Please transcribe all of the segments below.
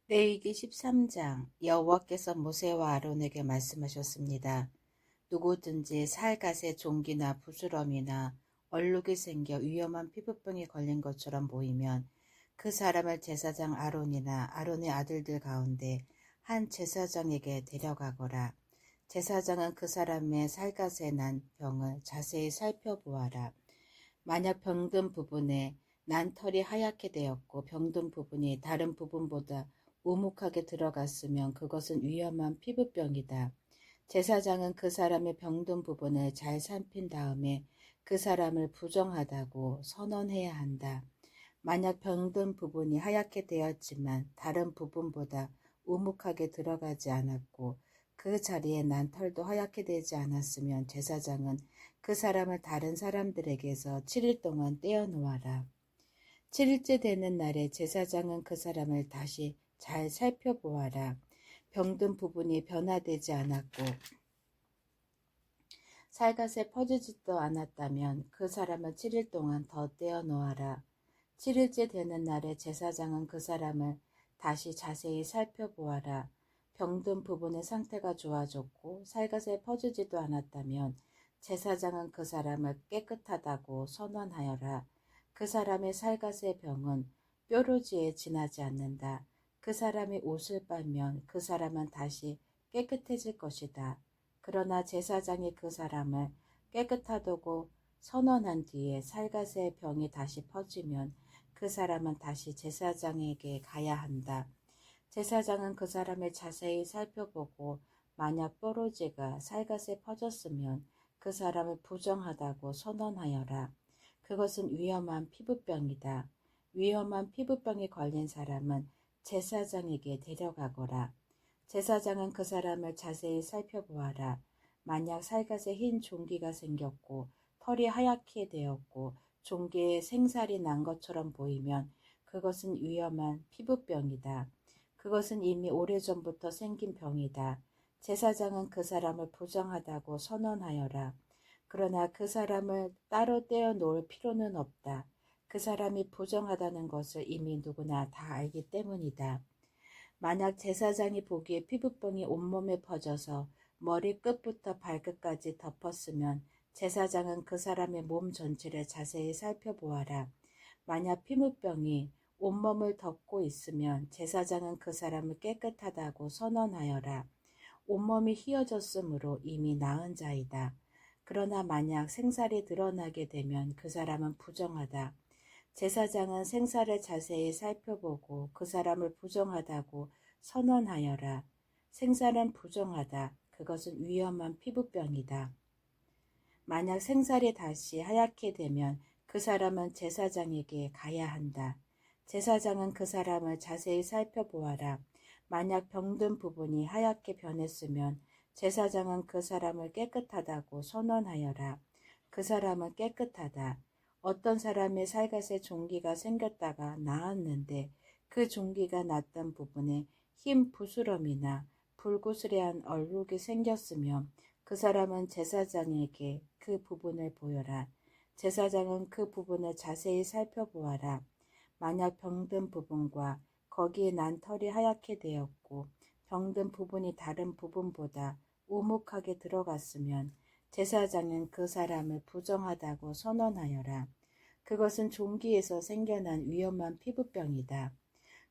레위기 13장. 여호와께서 모세와 아론에게 말씀하셨습니다. 누구든지 살갗에 종기나 부스럼이나 얼룩이 생겨 위험한 피부병이 걸린 것처럼 보이면 그 사람을 제사장 아론이나 아론의 아들들 가운데 한 제사장에게 데려가거라. 제사장은 그 사람의 살갗에 난 병을 자세히 살펴보아라. 만약 병든 부분에 난 털이 하얗게 되었고 병든 부분이 다른 부분보다 우묵하게 들어갔으면 그것은 위험한 피부병이다. 제사장은 그 사람의 병든 부분을 잘 살핀 다음에 그 사람을 부정하다고 선언해야 한다. 만약 병든 부분이 하얗게 되었지만 다른 부분보다 우묵하게 들어가지 않았고 그 자리에 난 털도 하얗게 되지 않았으면 제사장은 그 사람을 다른 사람들에게서 7일 동안 떼어놓아라. 7일째 되는 날에 제사장은 그 사람을 다시 잘 살펴보아라. 병든 부분이 변화되지 않았고 살갗에 퍼지지도 않았다면 그 사람을 7일 동안 더 떼어놓아라. 7일째 되는 날에 제사장은 그 사람을 다시 자세히 살펴보아라. 병든 부분의 상태가 좋아졌고 살갗에 퍼지지도 않았다면 제사장은 그 사람을 깨끗하다고 선언하여라. 그 사람의 살갗의 병은 뾰루지에 지나지 않는다. 그 사람이 옷을 빨면 그 사람은 다시 깨끗해질 것이다. 그러나 제사장이 그 사람을 깨끗하다고 선언한 뒤에 살갗의 병이 다시 퍼지면 그 사람은 다시 제사장에게 가야 한다. 제사장은 그 사람을 자세히 살펴보고 만약 뾰루지가 살갗에 퍼졌으면 그 사람을 부정하다고 선언하여라. 그것은 위험한 피부병이다. 위험한 피부병에 걸린 사람은 제사장에게 데려가거라. 제사장은 그 사람을 자세히 살펴보아라. 만약 살갗에 흰 종기가 생겼고 털이 하얗게 되었고 종기에 생살이 난 것처럼 보이면 그것은 위험한 피부병이다. 그것은 이미 오래전부터 생긴 병이다. 제사장은 그 사람을 부정하다고 선언하여라. 그러나 그 사람을 따로 떼어 놓을 필요는 없다. 그 사람이 부정하다는 것을 이미 누구나 다 알기 때문이다. 만약 제사장이 보기에 피부병이 온몸에 퍼져서 머리 끝부터 발끝까지 덮었으면 제사장은 그 사람의 몸 전체를 자세히 살펴보아라. 만약 피부병이 온몸을 덮고 있으면 제사장은 그 사람을 깨끗하다고 선언하여라. 온몸이 휘어졌으므로 이미 나은 자이다. 그러나 만약 생살이 드러나게 되면 그 사람은 부정하다. 제사장은 생사를 자세히 살펴보고 그 사람을 부정하다고 선언하여라. 생사는 부정하다. 그것은 위험한 피부병이다. 만약 생살이 다시 하얗게 되면 그 사람은 제사장에게 가야 한다. 제사장은 그 사람을 자세히 살펴보아라. 만약 병든 부분이 하얗게 변했으면 제사장은 그 사람을 깨끗하다고 선언하여라. 그 사람은 깨끗하다. 어떤 사람의 살갗에 종기가 생겼다가 나았는데 그 종기가 났던 부분에 흰 부스럼이나 불구스레한 얼룩이 생겼으면 그 사람은 제사장에게 그 부분을 보여라. 제사장은 그 부분을 자세히 살펴보아라. 만약 병든 부분과 거기에 난 털이 하얗게 되었고 병든 부분이 다른 부분보다 우묵하게 들어갔으면 제사장은 그 사람을 부정하다고 선언하여라. 그것은 종기에서 생겨난 위험한 피부병이다.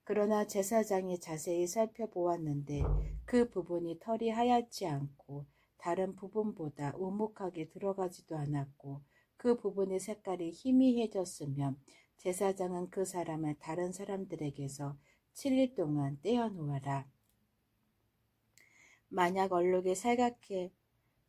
그러나 제사장이 자세히 살펴보았는데 그 부분이 털이 하얗지 않고 다른 부분보다 우묵하게 들어가지도 않았고 그 부분의 색깔이 희미해졌으면 제사장은 그 사람을 다른 사람들에게서 7일 동안 떼어놓아라. 만약 얼룩이 살갑게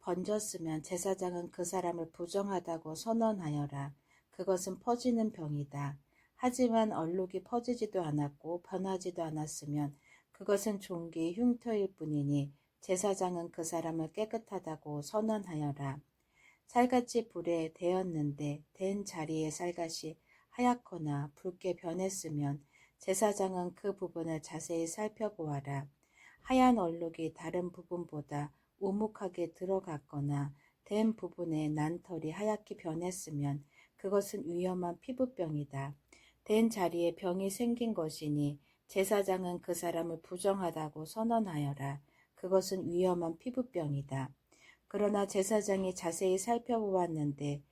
번졌으면 제사장은 그 사람을 부정하다고 선언하여라. 그것은 퍼지는 병이다. 하지만 얼룩이 퍼지지도 않았고 변하지도 않았으면 그것은 종기의 흉터일 뿐이니 제사장은 그 사람을 깨끗하다고 선언하여라. 살갗이 불에 데었는데 댄 자리에 살갗이 하얗거나 붉게 변했으면 제사장은 그 부분을 자세히 살펴보아라. 하얀 얼룩이 다른 부분보다 우묵하게 들어갔거나 댄 부분에 난 털이 하얗게 변했으면 그것은 위험한 피부병이다. 댄 자리에 병이 생긴 것이니 제사장은 그 사람을 부정하다고 선언하여라. 그것은 위험한 피부병이다. 그러나 제사장이 자세히 살펴보았는데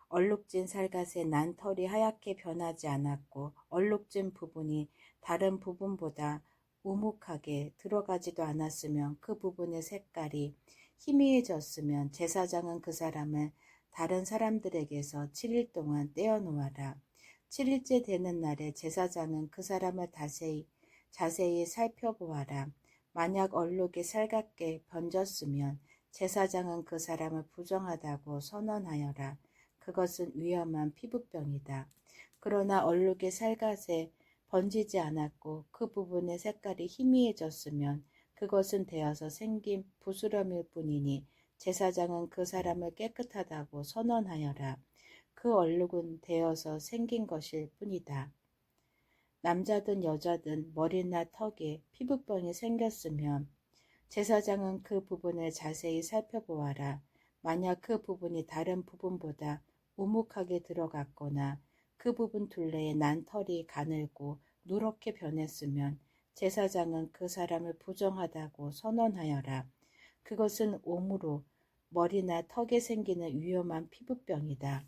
얼룩진 살갗에 난 털이 하얗게 변하지 않았고 얼룩진 부분이 다른 부분보다 우묵하게 들어가지도 않았으면 그 부분의 색깔이 희미해졌으면 제사장은 그 사람을 다른 사람들에게서 7일 동안 떼어놓아라. 7일째 되는 날에 제사장은 그 사람을 자세히 살펴보아라. 만약 얼룩이 살갑게 번졌으면 제사장은 그 사람을 부정하다고 선언하여라. 그것은 위험한 피부병이다. 그러나 얼룩이 살갗에 번지지 않았고 그 부분의 색깔이 희미해졌으면 그것은 되어서 생긴 부스럼일 뿐이니 제사장은 그 사람을 깨끗하다고 선언하여라. 그 얼룩은 되어서 생긴 것일 뿐이다. 남자든 여자든 머리나 턱에 피부병이 생겼으면 제사장은 그 부분을 자세히 살펴보아라. 만약 그 부분이 다른 부분보다 우묵하게 들어갔거나 그 부분 둘레에 난 털이 가늘고 누렇게 변했으면 제사장은 그 사람을 부정하다고 선언하여라. 그것은 옴으로 머리나 턱에 생기는 위험한 피부병이다.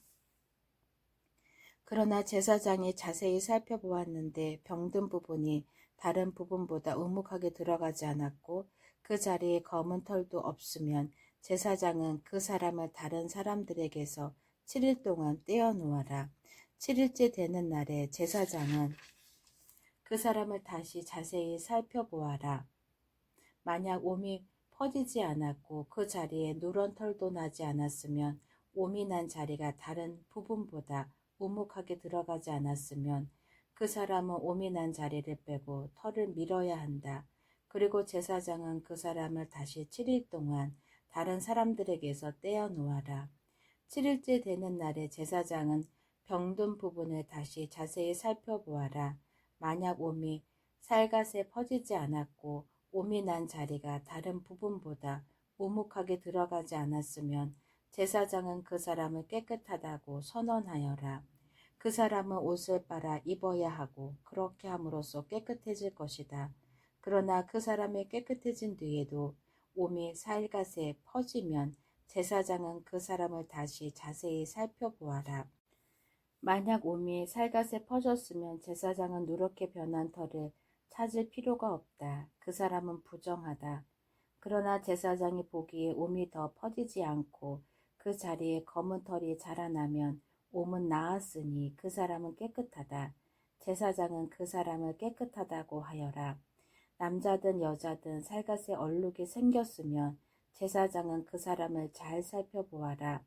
그러나 제사장이 자세히 살펴보았는데 병든 부분이 다른 부분보다 우묵하게 들어가지 않았고 그 자리에 검은 털도 없으면 제사장은 그 사람을 다른 사람들에게서 7일 동안 떼어놓아라. 7일째 되는 날에 제사장은 그 사람을 다시 자세히 살펴보아라. 만약 옴이 퍼지지 않았고 그 자리에 누런 털도 나지 않았으면 옴이 난 자리가 다른 부분보다 우묵하게 들어가지 않았으면 그 사람은 옴이 난 자리를 빼고 털을 밀어야 한다. 그리고 제사장은 그 사람을 다시 7일 동안 다른 사람들에게서 떼어놓아라. 7일째 되는 날에 제사장은 병든 부분을 다시 자세히 살펴보아라. 만약 옴이 살갗에 퍼지지 않았고 옴이 난 자리가 다른 부분보다 우묵하게 들어가지 않았으면 제사장은 그 사람을 깨끗하다고 선언하여라. 그 사람은 옷을 빨아 입어야 하고 그렇게 함으로써 깨끗해질 것이다. 그러나 그 사람이 깨끗해진 뒤에도 옴이 살갗에 퍼지면 제사장은 그 사람을 다시 자세히 살펴보아라. 만약 옴이 살갗에 퍼졌으면 제사장은 누렇게 변한 털을 찾을 필요가 없다. 그 사람은 부정하다. 그러나 제사장이 보기에 옴이 더 퍼지지 않고 그 자리에 검은 털이 자라나면 옴은 나았으니 그 사람은 깨끗하다. 제사장은 그 사람을 깨끗하다고 하여라. 남자든 여자든 살갗에 얼룩이 생겼으면 제사장은 그 사람을 잘 살펴보아라.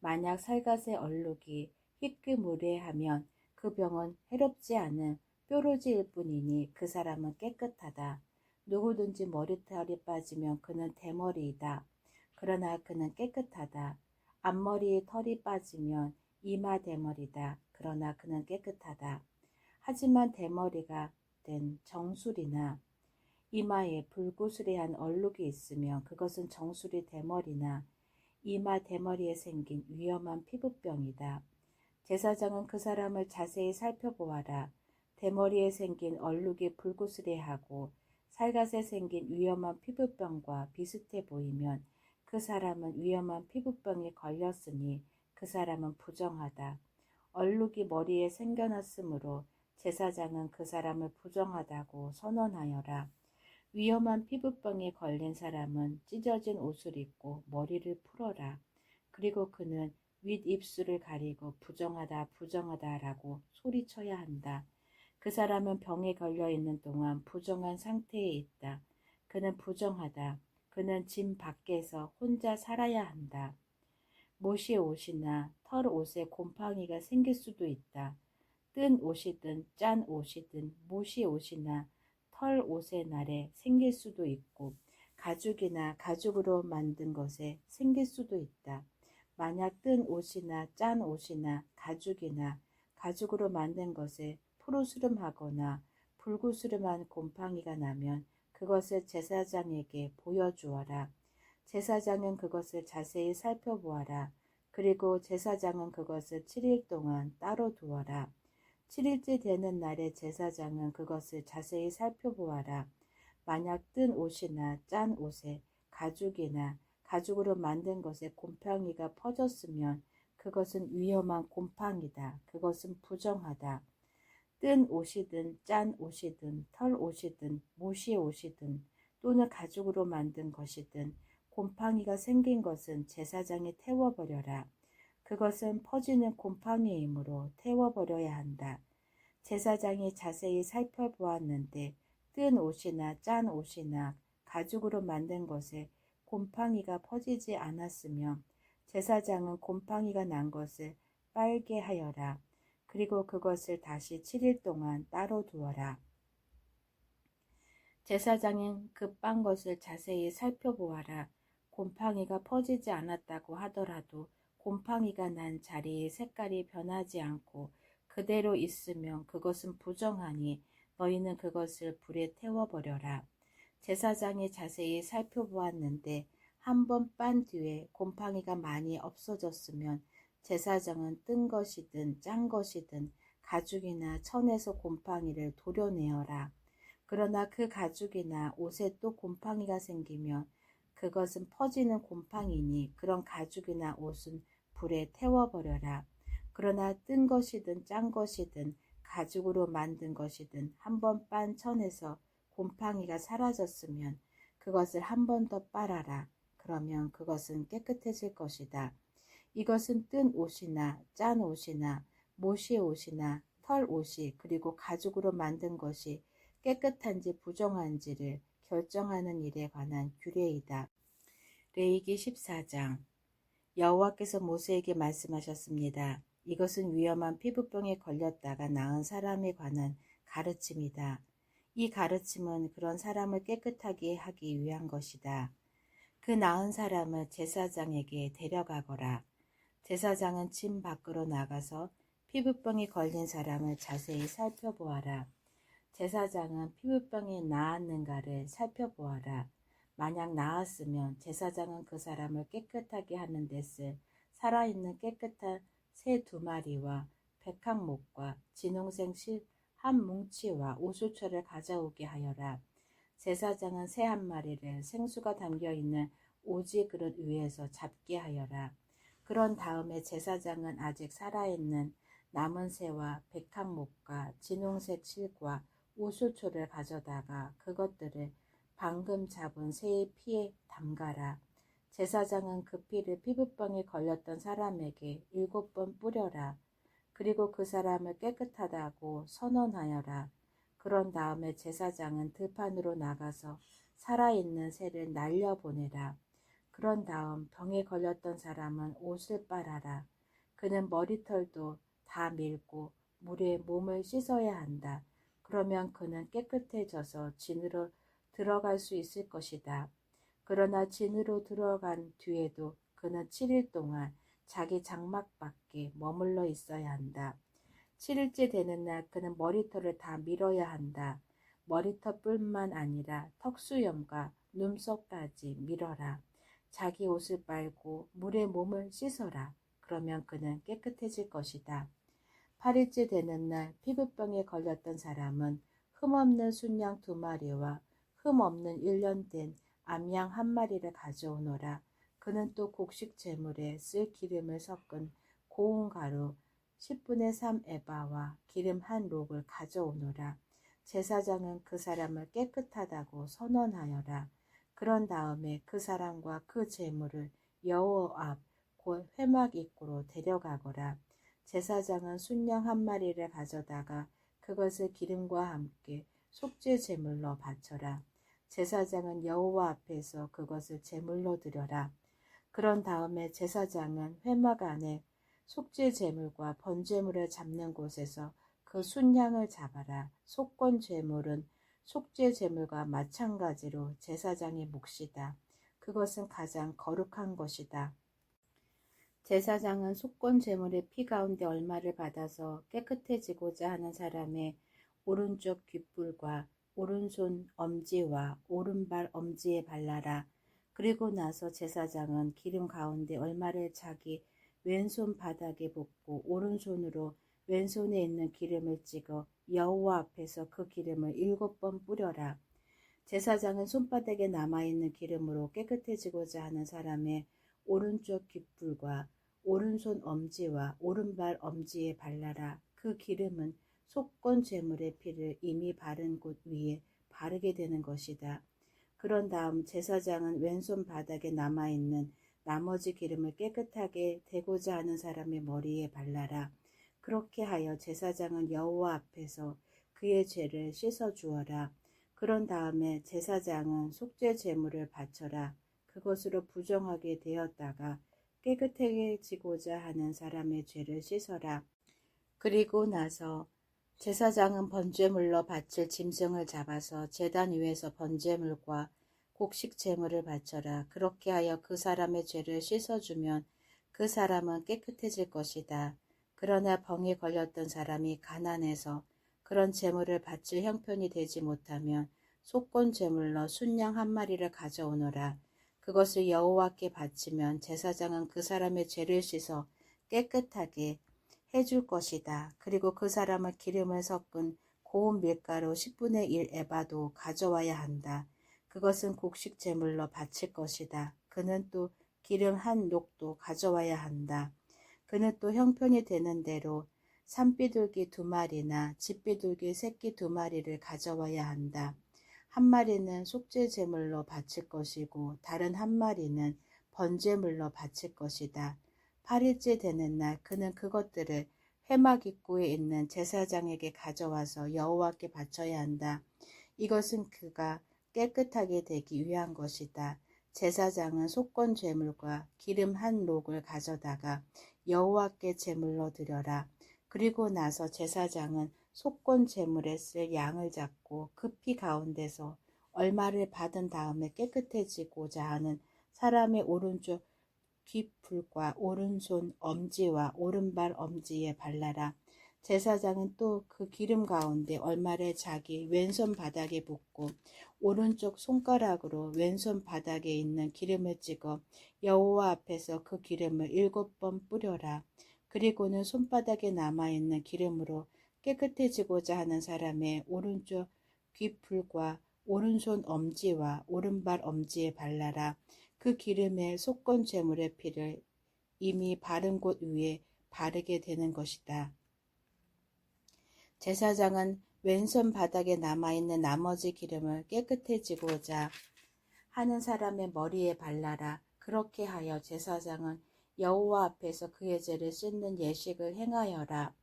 만약 살갗에 얼룩이 희끄무레하면 그 병은 해롭지 않은 뾰루지일 뿐이니 그 사람은 깨끗하다. 누구든지 머리털이 빠지면 그는 대머리이다. 그러나 그는 깨끗하다. 앞머리에 털이 빠지면 이마 대머리다. 그러나 그는 깨끗하다. 하지만 대머리가 된 정수리나 이마에 불구스레한 얼룩이 있으면 그것은 정수리 대머리나 이마 대머리에 생긴 위험한 피부병이다. 제사장은 그 사람을 자세히 살펴보아라. 대머리에 생긴 얼룩이 불구스레하고 살갗에 생긴 위험한 피부병과 비슷해 보이면 그 사람은 위험한 피부병에 걸렸으니 그 사람은 부정하다. 얼룩이 머리에 생겨났으므로 제사장은 그 사람을 부정하다고 선언하여라. 위험한 피부병에 걸린 사람은 찢어진 옷을 입고 머리를 풀어라. 그리고 그는 윗입술을 가리고 부정하다 부정하다라고 소리쳐야 한다. 그 사람은 병에 걸려 있는 동안 부정한 상태에 있다. 그는 부정하다. 그는 집 밖에서 혼자 살아야 한다. 못이 옷이나 털 옷에 곰팡이가 생길 수도 있다. 뜬 옷이든 짠 옷이든 못이 옷이나 털 옷의 날에 생길 수도 있고 가죽이나 가죽으로 만든 것에 생길 수도 있다. 만약 뜬 옷이나 짠 옷이나 가죽이나 가죽으로 만든 것에 푸르스름하거나 불구스름한 곰팡이가 나면 그것을 제사장에게 보여주어라. 제사장은 그것을 자세히 살펴보아라. 그리고 제사장은 그것을 7일 동안 따로 두어라. 7일째 되는 날에 제사장은 그것을 자세히 살펴보아라. 만약 뜬 옷이나 짠 옷에 가죽이나 가죽으로 만든 것에 곰팡이가 퍼졌으면 그것은 위험한 곰팡이다. 그것은 부정하다. 뜬 옷이든 짠 옷이든 털 옷이든 모시 옷이든 또는 가죽으로 만든 것이든 곰팡이가 생긴 것은 제사장이 태워버려라. 그것은 퍼지는 곰팡이이므로 태워버려야 한다. 제사장이 자세히 살펴보았는데 뜬 옷이나 짠 옷이나 가죽으로 만든 것에 곰팡이가 퍼지지 않았으며 제사장은 곰팡이가 난 것을 빨게 하여라. 그리고 그것을 다시 7일 동안 따로 두어라. 제사장은 그 빤 것을 자세히 살펴보아라. 곰팡이가 퍼지지 않았다고 하더라도 곰팡이가 난 자리의 색깔이 변하지 않고 그대로 있으면 그것은 부정하니 너희는 그것을 불에 태워버려라. 제사장이 자세히 살펴보았는데 한 번 빤 뒤에 곰팡이가 많이 없어졌으면 제사장은 뜬 것이든 짠 것이든 가죽이나 천에서 곰팡이를 도려내어라. 그러나 그 가죽이나 옷에 또 곰팡이가 생기면 그것은 퍼지는 곰팡이니 그런 가죽이나 옷은 불에 태워버려라. 그러나 뜬 것이든 짠 것이든 가죽으로 만든 것이든 한 번 빤 천에서 곰팡이가 사라졌으면 그것을 한 번 더 빨아라. 그러면 그것은 깨끗해질 것이다. 이것은 뜬 옷이나 짠 옷이나 모시 옷이나 털 옷이 그리고 가죽으로 만든 것이 깨끗한지 부정한지를 결정하는 일에 관한 규례이다. 레위기 14장. 여호와께서 모세에게 말씀하셨습니다. 이것은 위험한 피부병에 걸렸다가 나은 사람에 관한 가르침이다. 이 가르침은 그런 사람을 깨끗하게 하기 위한 것이다. 그 나은 사람을 제사장에게 데려가거라. 제사장은 진 밖으로 나가서 피부병이 걸린 사람을 자세히 살펴보아라. 제사장은 피부병이 나았는가를 살펴보아라. 만약 나았으면 제사장은 그 사람을 깨끗하게 하는 데 쓸 살아있는 깨끗한 새 2마리와 백항목과 진홍색 실 한 뭉치와 우수초를 가져오게 하여라. 제사장은 새 1마리를 생수가 담겨있는 오지 그릇 위에서 잡게 하여라. 그런 다음에 제사장은 아직 살아있는 남은 새와 백항목과 진홍색 실과 우수초를 가져다가 그것들을 방금 잡은 새의 피에 담가라. 제사장은 그 피를 피부병에 걸렸던 사람에게 7번 뿌려라. 그리고 그 사람을 깨끗하다고 선언하여라. 그런 다음에 제사장은 들판으로 나가서 살아있는 새를 날려보내라. 그런 다음 병에 걸렸던 사람은 옷을 빨아라. 그는 머리털도 다 밀고 물에 몸을 씻어야 한다. 그러면 그는 깨끗해져서 진으로 들어갈 수 있을 것이다. 그러나 진으로 들어간 뒤에도 그는 7일 동안 자기 장막 밖에 머물러 있어야 한다. 7일째 되는 날 그는 머리털을 다 밀어야 한다. 머리털뿐만 아니라 턱수염과 눈썹까지 밀어라. 자기 옷을 빨고 물에 몸을 씻어라. 그러면 그는 깨끗해질 것이다. 8일째 되는 날 피부병에 걸렸던 사람은 흠없는 순양 2마리와 흠없는 1년 된 암양 1마리를 가져오너라. 그는 또 곡식 제물에 쓸 기름을 섞은 고운 가루 10분의 3 에바와 기름 1록을 가져오너라. 제사장은 그 사람을 깨끗하다고 선언하여라. 그런 다음에 그 사람과 그 제물을 여호와 앞 곧 회막 입구로 데려가거라. 제사장은 순양 1마리를 가져다가 그것을 기름과 함께 속죄 제물로 바쳐라. 제사장은 여호와 앞에서 그것을 제물로 드려라. 그런 다음에 제사장은 회막 안에 속죄 제물과 번제물을 잡는 곳에서 그 순양을 잡아라. 속건 제물은 속죄 제물과 마찬가지로 제사장의 몫이다. 그것은 가장 거룩한 것이다. 제사장은 속건 제물의 피 가운데 얼마를 받아서 깨끗해지고자 하는 사람의 오른쪽 귓불과 오른손 엄지와 오른발 엄지에 발라라. 그리고 나서 제사장은 기름 가운데 얼마를 자기 왼손 바닥에 붓고 오른손으로 왼손에 있는 기름을 찍어 여호와 앞에서 그 기름을 7번 뿌려라. 제사장은 손바닥에 남아있는 기름으로 깨끗해지고자 하는 사람의 오른쪽 귓불과 오른손 엄지와 오른발 엄지에 발라라. 그 기름은 속건 제물의 피를 이미 바른 곳 위에 바르게 되는 것이다. 그런 다음 제사장은 왼손 바닥에 남아있는 나머지 기름을 깨끗하게 되고자 하는 사람의 머리에 발라라. 그렇게 하여 제사장은 여호와 앞에서 그의 죄를 씻어 주어라. 그런 다음에 제사장은 속죄 제물을 바쳐라. 그것으로 부정하게 되었다가 깨끗해지고자 하는 사람의 죄를 씻어라. 그리고 나서 제사장은 번제물로 바칠 짐승을 잡아서 제단 위에서 번제물과 곡식 제물을 바쳐라. 그렇게 하여 그 사람의 죄를 씻어주면 그 사람은 깨끗해질 것이다. 그러나 병에 걸렸던 사람이 가난해서 그런 제물을 바칠 형편이 되지 못하면 속건 제물로 순양 한 마리를 가져오너라. 그것을 여호와께 바치면 제사장은 그 사람의 죄를 씻어 깨끗하게 해줄 것이다. 그리고 그 사람은 기름을 섞은 고운 밀가루 10분의 1 에바도 가져와야 한다. 그것은 곡식 제물로 바칠 것이다. 그는 또 기름 한 녹도 가져와야 한다. 그는 또 형편이 되는 대로 산비둘기 2마리나 집비둘기 새끼 2마리를 가져와야 한다. 한 마리는 속죄 제물로 바칠 것이고 다른 한 마리는 번제물로 바칠 것이다. 8일째 되는 날 그는 그것들을 회막 입구에 있는 제사장에게 가져와서 여호와께 바쳐야 한다. 이것은 그가 깨끗하게 되기 위한 것이다. 제사장은 속건 제물과 기름 한 녹을 가져다가 여호와께 제물로 드려라. 그리고 나서 제사장은 속건 제물에 쓸 양을 잡고 그 피 가운데서 얼마를 받은 다음에 깨끗해지고자 하는 사람의 오른쪽 귓불과 오른손 엄지와 오른발 엄지에 발라라. 제사장은 또 그 기름 가운데 얼마를 자기 왼손 바닥에 붓고 오른쪽 손가락으로 왼손 바닥에 있는 기름을 찍어 여호와 앞에서 그 기름을 7번 뿌려라. 그리고는 손바닥에 남아있는 기름으로 깨끗해지고자 하는 사람의 오른쪽 귓불과 오른손 엄지와 오른발 엄지에 발라라. 그 기름에 속건 제물의 피를 이미 바른 곳 위에 바르게 되는 것이다. 제사장은 왼손 바닥에 남아있는 나머지 기름을 깨끗해지고자 하는 사람의 머리에 발라라. 그렇게 하여 제사장은 여호와 앞에서 그의 죄를 씻는 예식을 행하여라.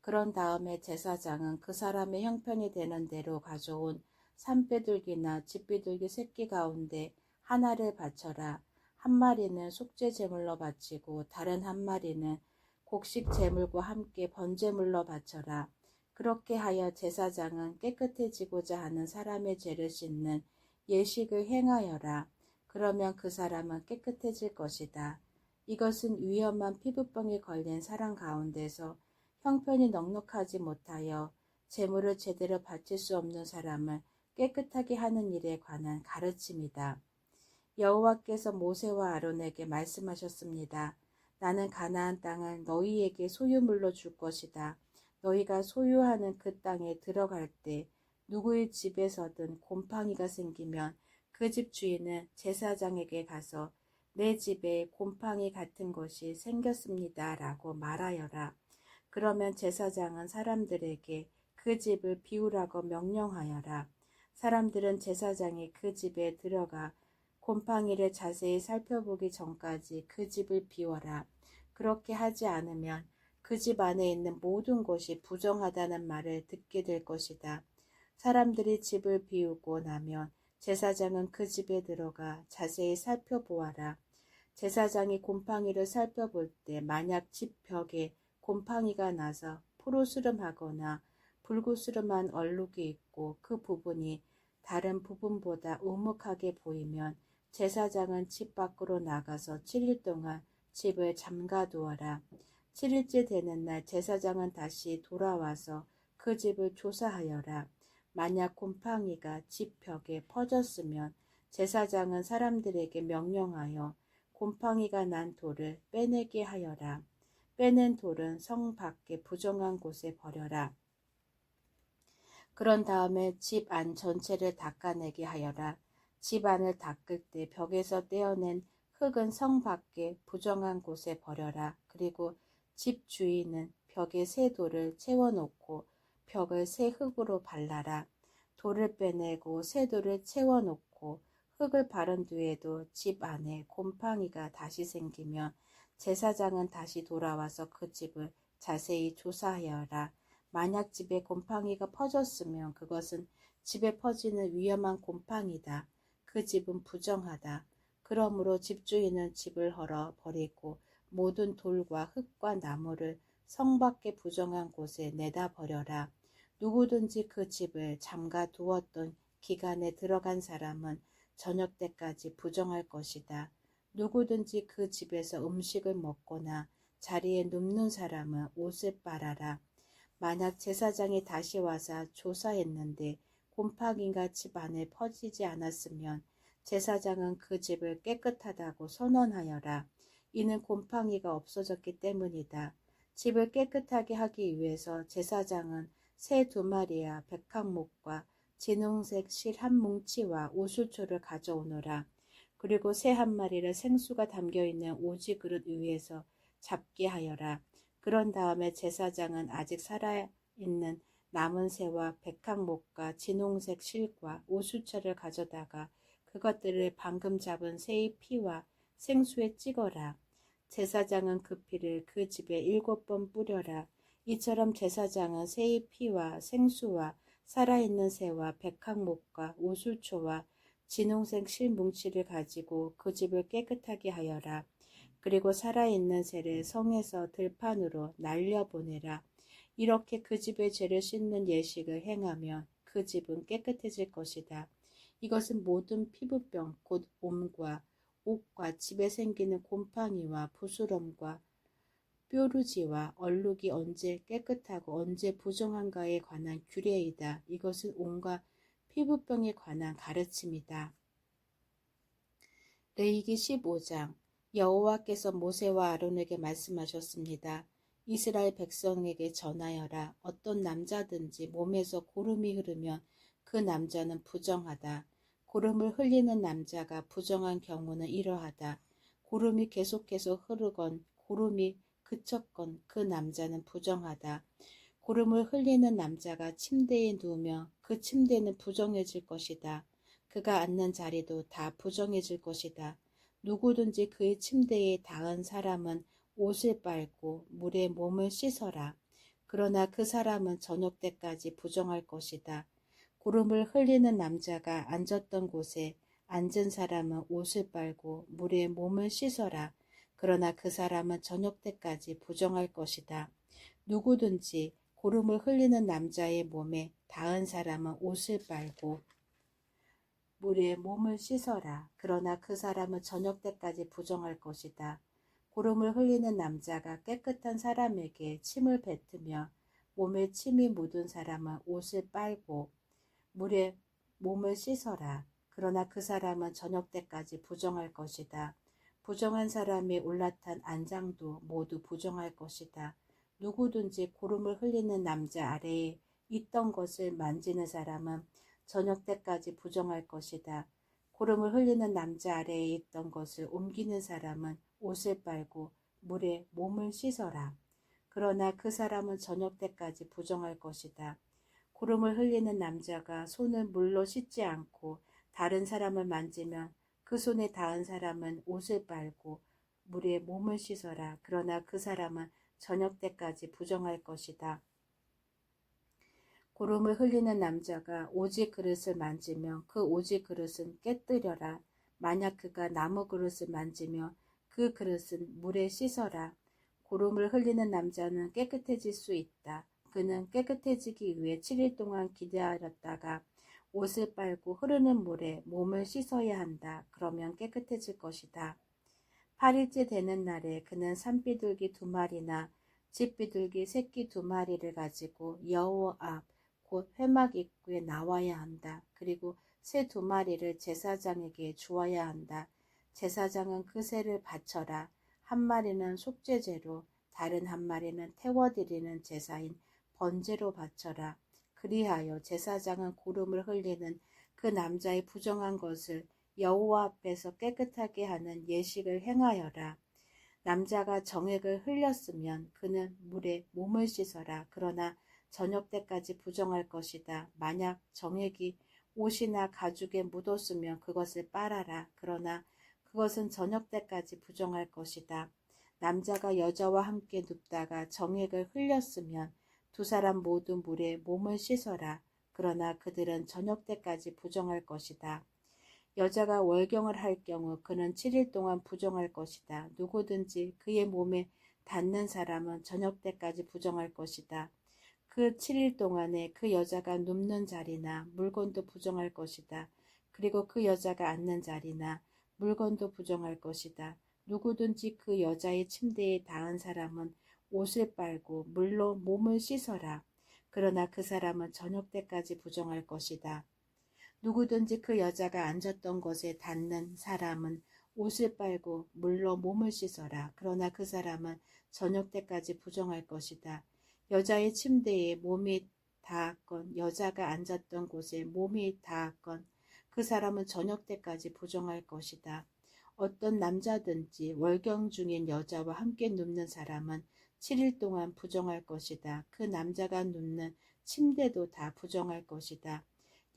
그런 다음에 제사장은 그 사람의 형편이 되는 대로 가져온 산비둘기나 집비둘기 새끼 가운데 하나를 바쳐라. 한 마리는 속죄 제물로 바치고 다른 한 마리는 곡식 제물과 함께 번제물로 바쳐라. 그렇게 하여 제사장은 깨끗해지고자 하는 사람의 죄를 씻는 예식을 행하여라. 그러면 그 사람은 깨끗해질 것이다. 이것은 위험한 피부병에 걸린 사람 가운데서 형편이 넉넉하지 못하여 제물을 제대로 바칠 수 없는 사람을 깨끗하게 하는 일에 관한 가르침이다. 여호와께서 모세와 아론에게 말씀하셨습니다. 나는 가나안 땅을 너희에게 소유물로 줄 것이다. 너희가 소유하는 그 땅에 들어갈 때 누구의 집에서든 곰팡이가 생기면 그 집 주인은 제사장에게 가서 내 집에 곰팡이 같은 것이 생겼습니다. 라고 말하여라. 그러면 제사장은 사람들에게 그 집을 비우라고 명령하여라. 사람들은 제사장이 그 집에 들어가 곰팡이를 자세히 살펴보기 전까지 그 집을 비워라. 그렇게 하지 않으면 그 집 안에 있는 모든 것이 부정하다는 말을 듣게 될 것이다. 사람들이 집을 비우고 나면 제사장은 그 집에 들어가 자세히 살펴보아라. 제사장이 곰팡이를 살펴볼 때 만약 집 벽에 곰팡이가 나서 푸르스름하거나 붉으스름한 얼룩이 있고 그 부분이 다른 부분보다 우묵하게 보이면 제사장은 집 밖으로 나가서 7일 동안 집을 잠가두어라. 7일째 되는 날 제사장은 다시 돌아와서 그 집을 조사하여라. 만약 곰팡이가 집 벽에 퍼졌으면 제사장은 사람들에게 명령하여 곰팡이가 난 돌을 빼내게 하여라. 빼낸 돌은 성 밖에 부정한 곳에 버려라. 그런 다음에 집 안 전체를 닦아내게 하여라. 집 안을 닦을 때 벽에서 떼어낸 흙은 성 밖에 부정한 곳에 버려라. 그리고 집 주인은 벽에 새 돌을 채워놓고 벽을 새 흙으로 발라라. 돌을 빼내고 새 돌을 채워놓고 흙을 바른 뒤에도 집 안에 곰팡이가 다시 생기면 제사장은 다시 돌아와서 그 집을 자세히 조사하여라. 만약 집에 곰팡이가 퍼졌으면 그것은 집에 퍼지는 위험한 곰팡이다. 그 집은 부정하다. 그러므로 집주인은 집을 헐어 버리고 모든 돌과 흙과 나무를 성 밖의 부정한 곳에 내다 버려라. 누구든지 그 집을 잠가 두었던 기간에 들어간 사람은 저녁 때까지 부정할 것이다. 누구든지 그 집에서 음식을 먹거나 자리에 눕는 사람은 옷을 빨아라. 만약 제사장이 다시 와서 조사했는데 곰팡이가 집 안에 퍼지지 않았으면 제사장은 그 집을 깨끗하다고 선언하여라. 이는 곰팡이가 없어졌기 때문이다. 집을 깨끗하게 하기 위해서 제사장은 새 2마리와 백항목과 진홍색 실 1뭉치와 우수초를 가져오너라. 그리고 새 1마리를 생수가 담겨있는 오지 그릇 위에서 잡게 하여라. 그런 다음에 제사장은 아직 살아있는 남은 새와 백항목과 진홍색 실과 우수초를 가져다가 그것들을 방금 잡은 새의 피와 생수에 찍어라. 제사장은 그 피를 그 집에 7번 뿌려라. 이처럼 제사장은 새의 피와 생수와 살아있는 새와 백항목과 우수초와 진홍색 실 뭉치를 가지고 그 집을 깨끗하게 하여라. 그리고 살아있는 새를 성에서 들판으로 날려보내라. 이렇게 그 집의 죄를 씻는 예식을 행하면 그 집은 깨끗해질 것이다. 이것은 모든 피부병 곧 옴과 옥과 집에 생기는 곰팡이와 부스럼과 뾰루지와 얼룩이 언제 깨끗하고 언제 부정한가에 관한 규례이다. 이것은 온갖 피부병에 관한 가르침이다. 레위기 15장. 여호와께서 모세와 아론에게 말씀하셨습니다. 이스라엘 백성에게 전하여라. 어떤 남자든지 몸에서 고름이 흐르면 그 남자는 부정하다. 고름을 흘리는 남자가 부정한 경우는 이러하다. 고름이 계속해서 흐르건 고름이 그쳤건 그 남자는 부정하다. 고름을 흘리는 남자가 침대에 누우면 그 침대는 부정해질 것이다. 그가 앉는 자리도 다 부정해질 것이다. 누구든지 그의 침대에 닿은 사람은 옷을 빨고 물에 몸을 씻어라. 그러나 그 사람은 저녁 때까지 부정할 것이다. 고름을 흘리는 남자가 앉았던 곳에 앉은 사람은 옷을 빨고 물에 몸을 씻어라. 그러나 그 사람은 저녁 때까지 부정할 것이다. 누구든지 고름을 흘리는 남자의 몸에 닿은 사람은 옷을 빨고 물에 몸을 씻어라. 그러나 그 사람은 저녁 때까지 부정할 것이다. 고름을 흘리는 남자가 깨끗한 사람에게 침을 뱉으며 몸에 침이 묻은 사람은 옷을 빨고 물에 몸을 씻어라. 그러나 그 사람은 저녁 때까지 부정할 것이다. 부정한 사람이 올라탄 안장도 모두 부정할 것이다. 누구든지 고름을 흘리는 남자 아래에 있던 것을 만지는 사람은 저녁 때까지 부정할 것이다. 고름을 흘리는 남자 아래에 있던 것을 옮기는 사람은 옷을 빨고 물에 몸을 씻어라. 그러나 그 사람은 저녁 때까지 부정할 것이다. 고름을 흘리는 남자가 손을 물로 씻지 않고 다른 사람을 만지면 그 손에 닿은 사람은 옷을 빨고 물에 몸을 씻어라. 그러나 그 사람은 저녁 때까지 부정할 것이다. 고름을 흘리는 남자가 오지 그릇을 만지면 그 오지 그릇은 깨뜨려라. 만약 그가 나무 그릇을 만지면 그 그릇은 물에 씻어라. 고름을 흘리는 남자는 깨끗해질 수 있다. 그는 깨끗해지기 위해 7일 동안 기다렸다가 옷을 빨고 흐르는 물에 몸을 씻어야 한다. 그러면 깨끗해질 것이다. 8일째 되는 날에 그는 산비둘기 2마리나 집비둘기 새끼 2마리를 가지고 여호와 앞 곧 회막 입구에 나와야 한다. 그리고 새 2마리를 제사장에게 주어야 한다. 제사장은 그 새를 바쳐라. 1마리는 속죄제로, 다른 한 마리는 태워드리는 제사인 번제로 바쳐라. 그리하여 제사장은 고름을 흘리는 그 남자의 부정한 것을 여호와 앞에서 깨끗하게 하는 예식을 행하여라. 남자가 정액을 흘렸으면 그는 물에 몸을 씻어라. 그러나 저녁 때까지 부정할 것이다. 만약 정액이 옷이나 가죽에 묻었으면 그것을 빨아라. 그러나 그것은 저녁 때까지 부정할 것이다. 남자가 여자와 함께 눕다가 정액을 흘렸으면 두 사람 모두 물에 몸을 씻어라. 그러나 그들은 저녁 때까지 부정할 것이다. 여자가 월경을 할 경우 그는 7일 동안 부정할 것이다. 누구든지 그의 몸에 닿는 사람은 저녁 때까지 부정할 것이다. 그 7일 동안에 그 여자가 눕는 자리나 물건도 부정할 것이다. 그리고 그 여자가 앉는 자리나 물건도 부정할 것이다. 누구든지 그 여자의 침대에 닿은 사람은 옷을 빨고 물로 몸을 씻어라. 그러나 그 사람은 저녁 때까지 부정할 것이다. 누구든지 그 여자가 앉았던 곳에 닿는 사람은 옷을 빨고 물로 몸을 씻어라. 그러나 그 사람은 저녁 때까지 부정할 것이다. 여자의 침대에 몸이 닿았건 여자가 앉았던 곳에 몸이 닿았건 그 사람은 저녁 때까지 부정할 것이다. 어떤 남자든지 월경 중인 여자와 함께 눕는 사람은 7일 동안 부정할 것이다. 그 남자가 눕는 침대도 다 부정할 것이다.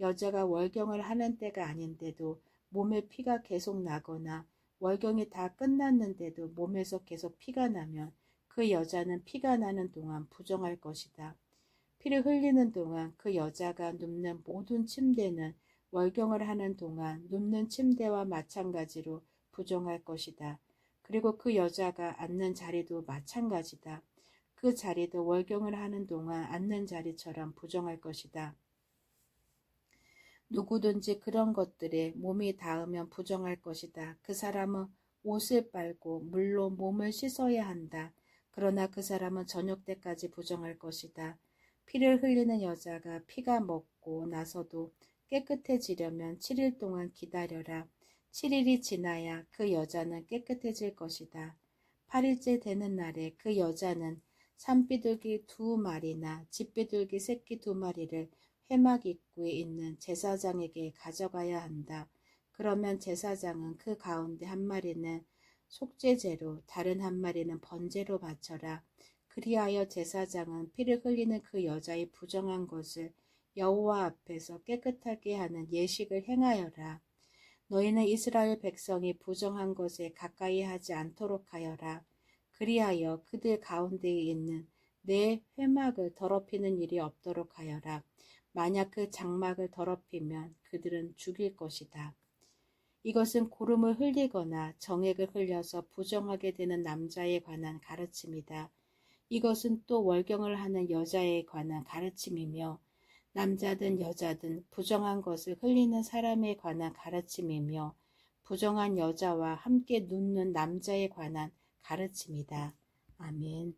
여자가 월경을 하는 때가 아닌데도 몸에 피가 계속 나거나 월경이 다 끝났는데도 몸에서 계속 피가 나면 그 여자는 피가 나는 동안 부정할 것이다. 피를 흘리는 동안 그 여자가 눕는 모든 침대는 월경을 하는 동안 눕는 침대와 마찬가지로 부정할 것이다. 그리고 그 여자가 앉는 자리도 마찬가지다. 그 자리도 월경을 하는 동안 앉는 자리처럼 부정할 것이다. 누구든지 그런 것들에 몸이 닿으면 부정할 것이다. 그 사람은 옷을 빨고 물로 몸을 씻어야 한다. 그러나 그 사람은 저녁 때까지 부정할 것이다. 피를 흘리는 여자가 피가 먹고 나서도 깨끗해지려면 7일 동안 기다려라. 7일이 지나야 그 여자는 깨끗해질 것이다. 8일째 되는 날에 그 여자는 산비둘기 2마리나 집비둘기 새끼 2마리를 회막 입구에 있는 제사장에게 가져가야 한다. 그러면 제사장은 그 가운데 한 마리는 속죄제로 다른 한 마리는 번제로 바쳐라. 그리하여 제사장은 피를 흘리는 그 여자의 부정한 것을 여호와 앞에서 깨끗하게 하는 예식을 행하여라. 너희는 이스라엘 백성이 부정한 것에 가까이 하지 않도록 하여라. 그리하여 그들 가운데에 있는 내 회막을 더럽히는 일이 없도록 하여라. 만약 그 장막을 더럽히면 그들은 죽일 것이다. 이것은 고름을 흘리거나 정액을 흘려서 부정하게 되는 남자에 관한 가르침이다. 이것은 또 월경을 하는 여자에 관한 가르침이며 남자든 여자든 부정한 것을 흘리는 사람에 관한 가르침이며 부정한 여자와 함께 눕는 남자에 관한 가르침이다. 아멘.